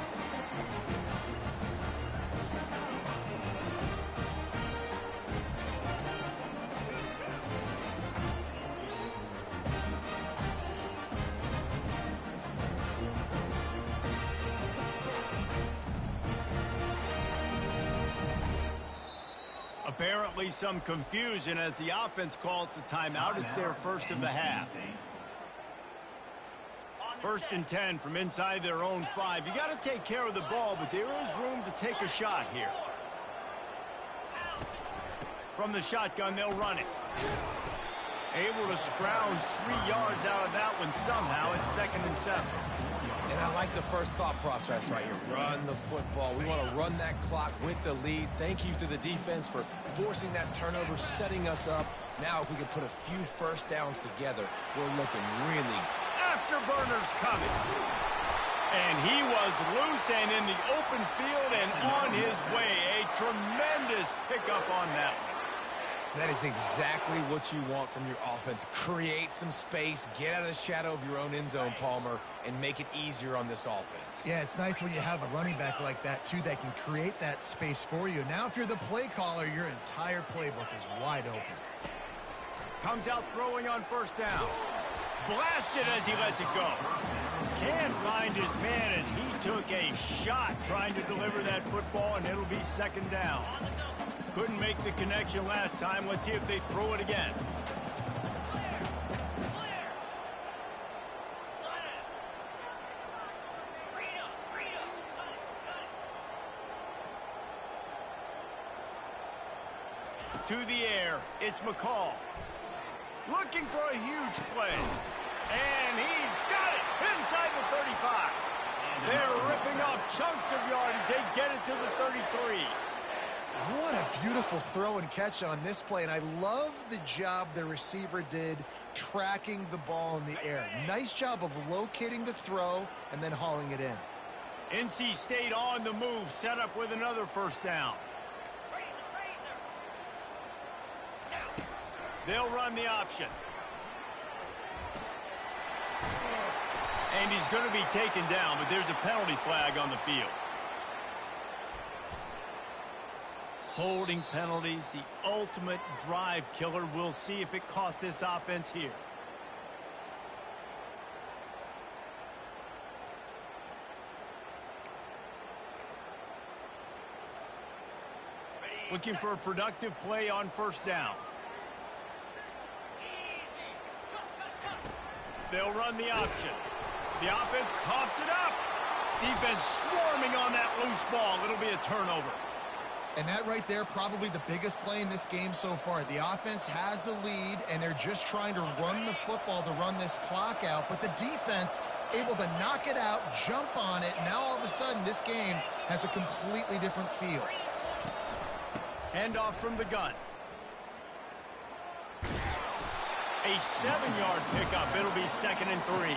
Apparently some confusion as the offense calls the timeout. It's their first of the half. 1st and 10 from inside their own 5. You got to take care of the ball, but there is room to take a shot here. From the shotgun, they'll run it. Able to scrounge 3 yards out of that one somehow. It's 2nd and 7. And I like the first thought process right here. Run the football. We want to run that clock with the lead. Thank you to the defense for forcing that turnover, setting us up. Now, if we can put a few first downs together, we're looking really afterburners coming. And he was loose and in the open field and on his way. A tremendous pickup on that one. That is exactly what you want from your offense. Create some space, get out of the shadow of your own end zone, Palmer, and make it easier on this offense. Yeah, it's nice when you have a running back like that, too, that can create that space for you. Now, if you're the play caller, your entire playbook is wide open. Comes out throwing on 1st down. Blasted as he lets it go. Can't find his man as he took a shot trying to deliver that football, and it'll be 2nd down. Couldn't make the connection last time. Let's see if they throw it again. To the air, it's McCall. Looking for a huge play. And he's got it inside the 35. They're ripping off chunks of yardage. They get it to the 33. What a beautiful throw and catch on this play, and I love the job the receiver did tracking the ball in the air. Nice job of locating the throw and then hauling it in. NC State on the move, set up with another 1st down. They'll run the option. And he's going to be taken down, but there's a penalty flag on the field. Holding penalties, the ultimate drive killer. We'll see if it costs this offense here. Looking for a productive play on 1st down. They'll run the option. The offense coughs it up. Defense swarming on that loose ball. It'll be a turnover. And that right there, probably the biggest play in this game so far. The offense has the lead, and they're just trying to run the football to run this clock out. But the defense able to knock it out, jump on it. Now all of a sudden, this game has a completely different feel. Handoff from the gun. A 7-yard pickup. It'll be 2nd and 3.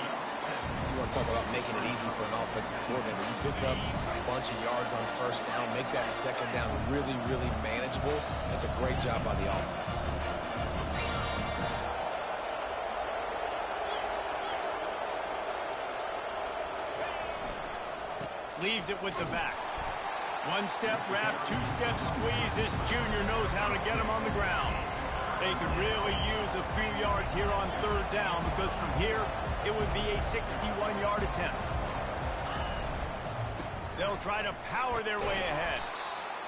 You want to talk about making it easy for an offensive coordinator. You pick up a bunch of yards on 1st down, make that 2nd down really, really manageable. That's a great job by the offense. Leaves it with the back. 1-step wrap, 2-step squeeze. This junior knows how to get him on the ground. They could really use a few yards here on 3rd down because from here, it would be a 61-yard attempt. They'll try to power their way ahead.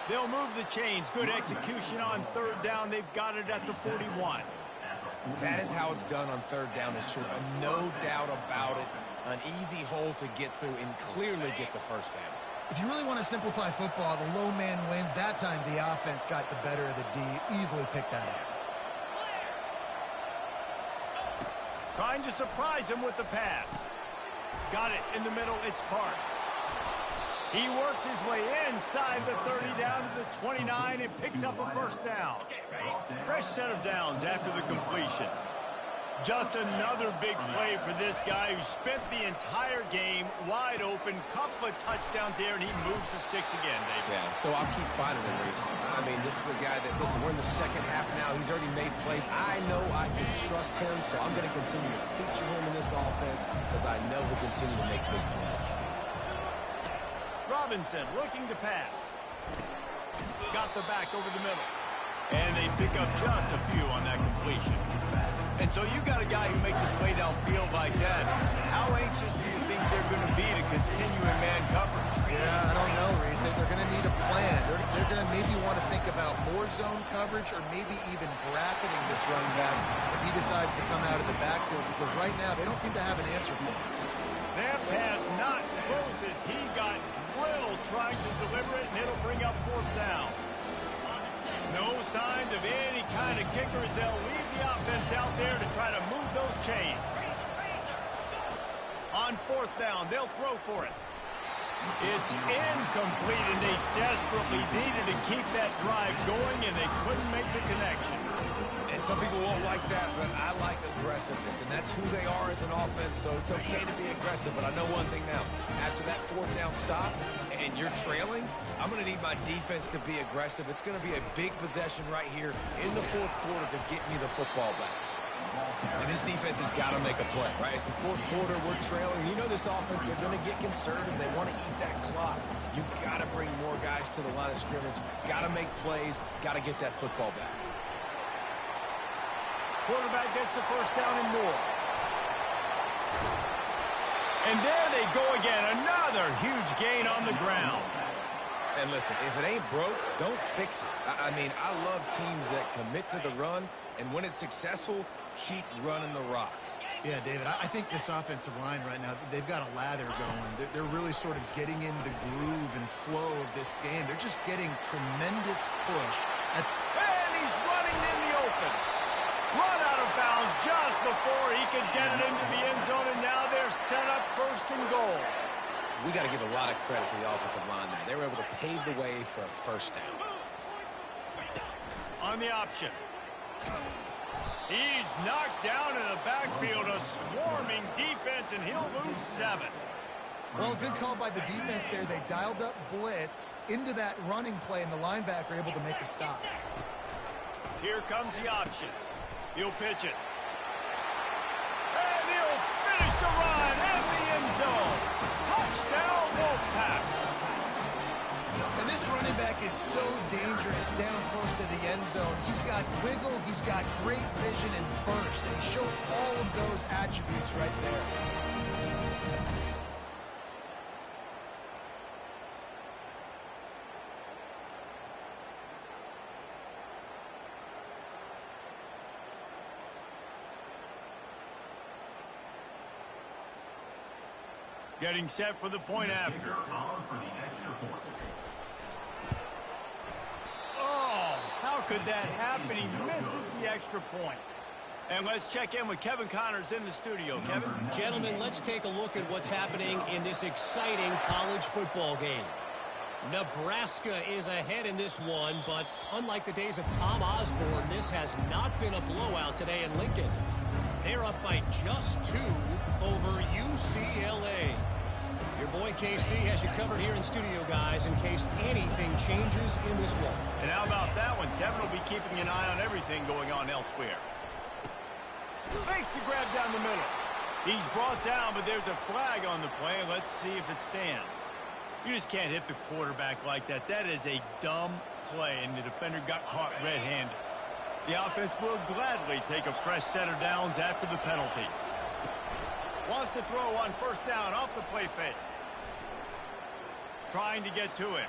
They'll move the chains. Good execution on 3rd down. They've got it at the 41. That is how it's done on 3rd down. It's true. No doubt about it. An easy hole to get through and clearly get the 1st down. If you really want to simplify football, the low man wins. That time the offense got the better of the D. Easily picked that up. Trying to surprise him with the pass. Got it in the middle. It's Parks. He works his way inside the 30 down to the 29 and picks up a 1st down. Fresh set of downs after the completion. Just another big play for this guy who spent the entire game wide open. Couple of touchdowns there, and he moves the sticks again, David. Yeah, so I'll keep finding him, Reese. I mean, this is a guy that, listen, we're in the 2nd half now. He's already made plays. I know I can trust him, so I'm going to continue to feature him in this offense because I know he'll continue to make big plays. Robinson looking to pass. Got the back over the middle. And they pick up just a few on that completion. And so you got a guy who makes a play downfield like that. How anxious do you think they're going to be to continue in man coverage? Yeah, I don't know, Reese. They're going to need a plan. They're going to maybe want to think about more zone coverage or maybe even bracketing this running back if he decides to come out of the backfield, because right now they don't seem to have an answer for him. That pass not close as he got drilled trying to deliver it, and it'll bring up 4th down. No signs of any kind of kicker as they'll leave the offense out there to try to move those chains. On 4th down, they'll throw for it. It's incomplete, and they desperately needed to keep that drive going, and they couldn't make the connection. And some people won't like that, but I like aggressiveness, and that's who they are as an offense, so it's okay to be aggressive. But I know one thing now. After that 4th down stop and you're trailing, I'm going to need my defense to be aggressive. It's going to be a big possession right here in the 4th quarter to get me the football back. And this defense has got to make a play, right? It's the 4th quarter. We're trailing. You know this offense, they're going to get conservative. They want to eat that clock. You got to bring more guys to the line of scrimmage. Got to make plays. Got to get that football back. Quarterback gets the 1st down and more. And there they go again. Another huge gain on the ground. And listen, if it ain't broke, don't fix it. I mean, I love teams that commit to the run, and when it's successful, keep running the rock. Yeah, David, I think this offensive line right now, they've got a lather going. They're really sort of getting in the groove and flow of this game. They're just getting tremendous push. And he's running in the open. Run out of bounds just before he could get it into the end zone, and now they're set up 1st and goal. We got to give a lot of credit to the offensive line there. They were able to pave the way for a 1st down. On the option. He's knocked down in the backfield, a swarming defense, and he'll lose 7. Well, good call by the defense there. They dialed up blitz into that running play, and the linebacker able to make the stop. Here comes the option. He'll pitch it. And he'll finish the run in the end zone. Touchdown, Wolfpack. And this running back is so dangerous down close to the end zone. He's got wiggle, he's got great vision and burst, and he showed all of those attributes right there. Getting set for the point after. Oh, how could that happen? He misses the extra point. And let's check in with Kevin Connors in the studio. Kevin? Gentlemen, let's take a look at what's happening in this exciting college football game. Nebraska is ahead in this one, but unlike the days of Tom Osborne, this has not been a blowout today in Lincoln. They're up by just 2 over UCLA. Your boy KC has you covered here in studio, guys, in case anything changes in this one. And how about that one? Kevin will be keeping an eye on everything going on elsewhere. Makes the grab down the middle. He's brought down, but there's a flag on the play. Let's see if it stands. You just can't hit the quarterback like that. That is a dumb play, and the defender got caught red-handed. The offense will gladly take a fresh set of downs after the penalty. Wants to throw on 1st down off the play fake. Trying to get to it.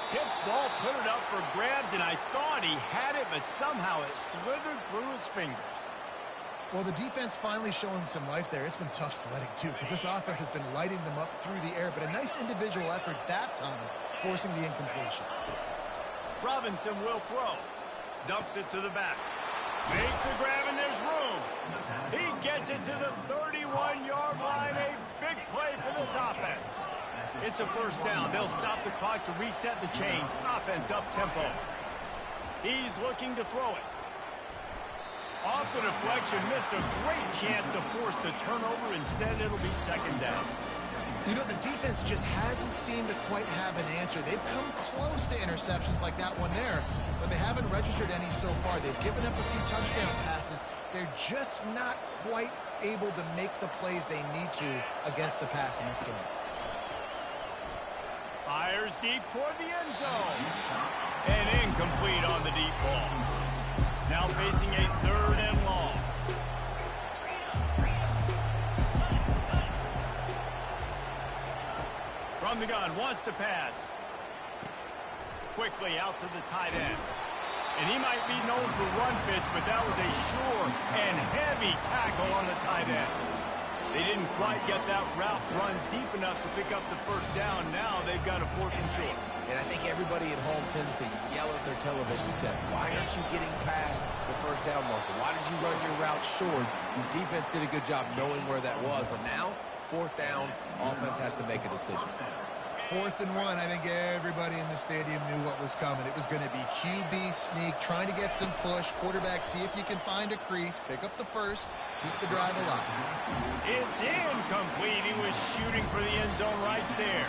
Tip ball, put it up for grabs, and I thought he had it, but somehow it slithered through his fingers. Well, the defense finally showing some life there. It's been tough sledding, too, because this offense has been lighting them up through the air, but a nice individual effort that time, forcing the incompletion. Robinson will throw. Dumps it to the back. Makes the grab, and there's room. He gets it to the 31-yard line. A big play for this offense. It's a 1st down. They'll stop the clock to reset the chains. Offense up-tempo. He's looking to throw it. Off the deflection, missed a great chance to force the turnover. Instead, it'll be 2nd down. You know, the defense just hasn't seemed to quite have an answer. They've come close to interceptions like that one there, but they haven't registered any so far. They've given up a few touchdown passes. They're just not quite able to make the plays they need to against the pass in this game. Fires deep toward the end zone. And incomplete on the deep ball. Now facing a 3rd and long. From the gun, wants to pass. Quickly out to the tight end. And he might be known for run fits, but that was a sure and heavy tackle on the tight end. They didn't quite get that route run deep enough to pick up the first down. Now they've got a 4th and short. And I think everybody at home tends to yell at their television set. Why aren't you getting past the first down marker? Why did you run your route short? Defense did a good job knowing where that was. But now, 4th down, offense has to make a decision. 4th and 1, I think everybody in the stadium knew what was coming. It was going to be QB sneak, trying to get some push. Quarterback, see if you can find a crease, pick up the first, keep the drive alive. It's incomplete. He was shooting for the end zone right there.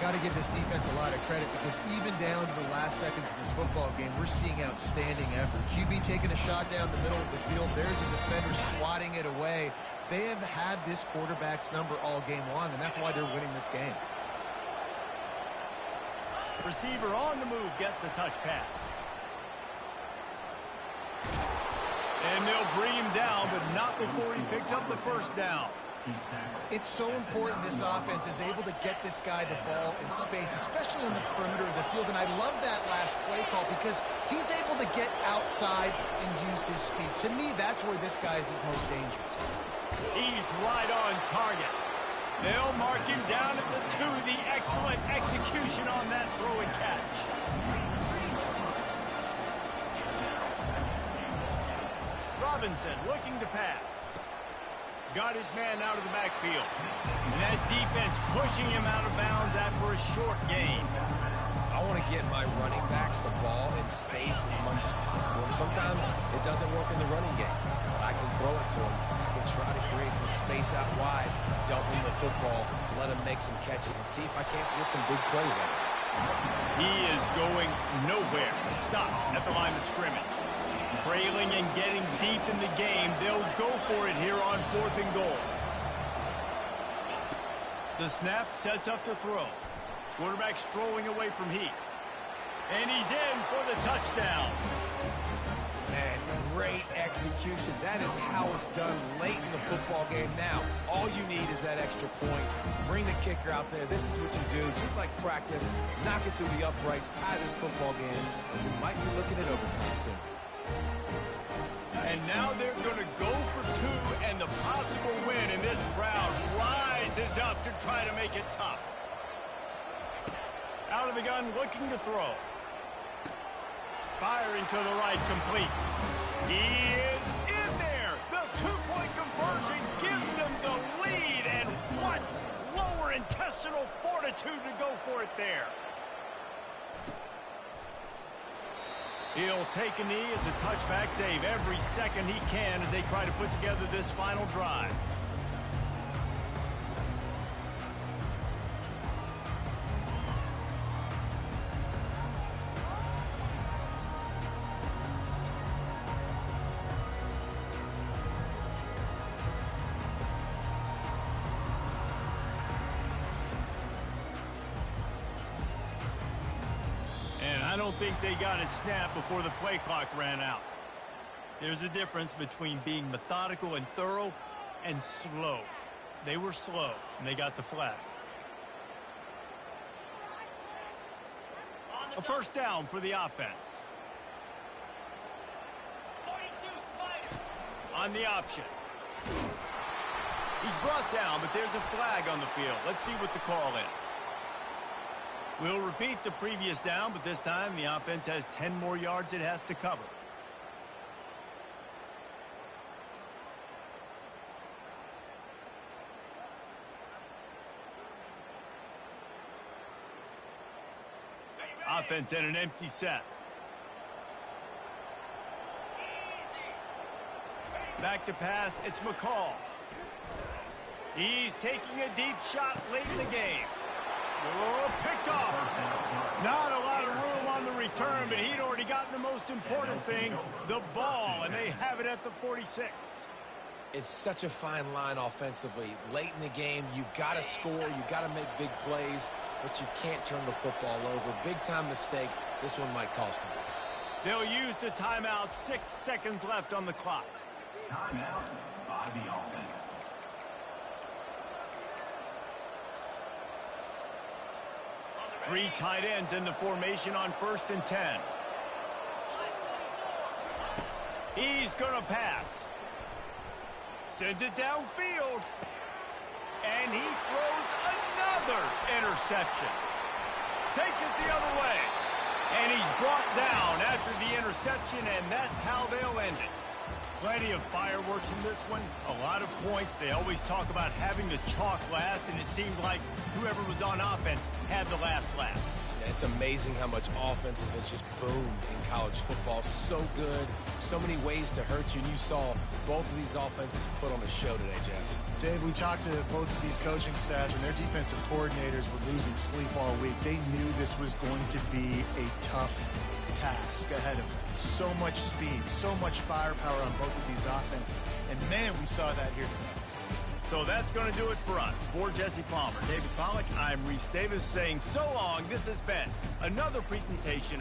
Got to give this defense a lot of credit because even down to the last seconds of this football game, we're seeing outstanding effort. QB taking a shot down the middle of the field. There's a defender swatting it away. They have had this quarterback's number all game long, and that's why they're winning this game. Receiver on the move gets the touch pass. And they'll bring him down, but not before he picks up the first down. It's so important this offense is able to get this guy the ball in space, especially on the perimeter of the field. And I love that last play call because he's able to get outside and use his speed. To me, that's where this guy is his most dangerous. He's right on target. They'll mark him down at the 2. The excellent execution on that throw and catch. Robinson looking to pass. Got his man out of the backfield. And that defense pushing him out of bounds after a short gain. I want to get my running backs the ball in space as much as possible. And sometimes it doesn't work in the running game. But I can throw it to him. I can try to create some space out wide, dump him the football, let him make some catches, and see if I can't get some big plays out. He is going nowhere. Stop at the line of scrimmage. Trailing and getting deep in the game. They'll go for it here on 4th and goal. The snap sets up the throw. Quarterback strolling away from Heat. And he's in for the touchdown. Man, great execution. That is how it's done late in the football game now. All you need is that extra point. Bring the kicker out there. This is what you do. Just like practice, knock it through the uprights, tie this football game, and we might be looking at overtime soon. And now they're going to go for 2 and the possible win, and this crowd rises up to try to make it tough. Out of the gun, looking to throw. Firing to the right, complete. He is in there. The 2-point conversion gives them the lead, and what lower intestinal fortitude to go for it there. He'll take a knee. It's a touchback save every second he can as they try to put together this final drive. I don't think they got it snapped before the play clock ran out. There's a difference between being methodical and thorough and slow. They were slow, and they got the flag. A first down for the offense. On the option. He's brought down, but there's a flag on the field. Let's see what the call is. We'll repeat the previous down, but this time the offense has 10 more yards it has to cover. Offense in an empty set. Back to pass, it's McCall. He's taking a deep shot late in the game. Oh, picked off. Not a lot of room on the return, but he'd already gotten the most important thing, the ball, and they have it at the 46. It's such a fine line offensively. Late in the game, you got to score, you got to make big plays, but you can't turn the football over. Big-time mistake. This one might cost them. They'll use the timeout. 6 seconds left on the clock. Timeout by the offense. Three tight ends in the formation on 1st and 10. He's going to pass. Sends it downfield. And he throws another interception. Takes it the other way. And he's brought down after the interception, and that's how they'll end it. Plenty of fireworks in this one. A lot of points. They always talk about having the chalk last, and it seemed like whoever was on offense had the last laugh. Yeah, it's amazing how much offense has just boomed in college football. So good. So many ways to hurt you. And you saw both of these offenses put on a show today, Jess. Dave, we talked to both of these coaching staffs, and their defensive coordinators were losing sleep all week. They knew this was going to be a tough task ahead of them. So much speed, so much firepower on both of these offenses. And, man, we saw that here today. So that's going to do it for us. For Jesse Palmer, David Pollack, I'm Reese Davis saying so long. This has been another presentation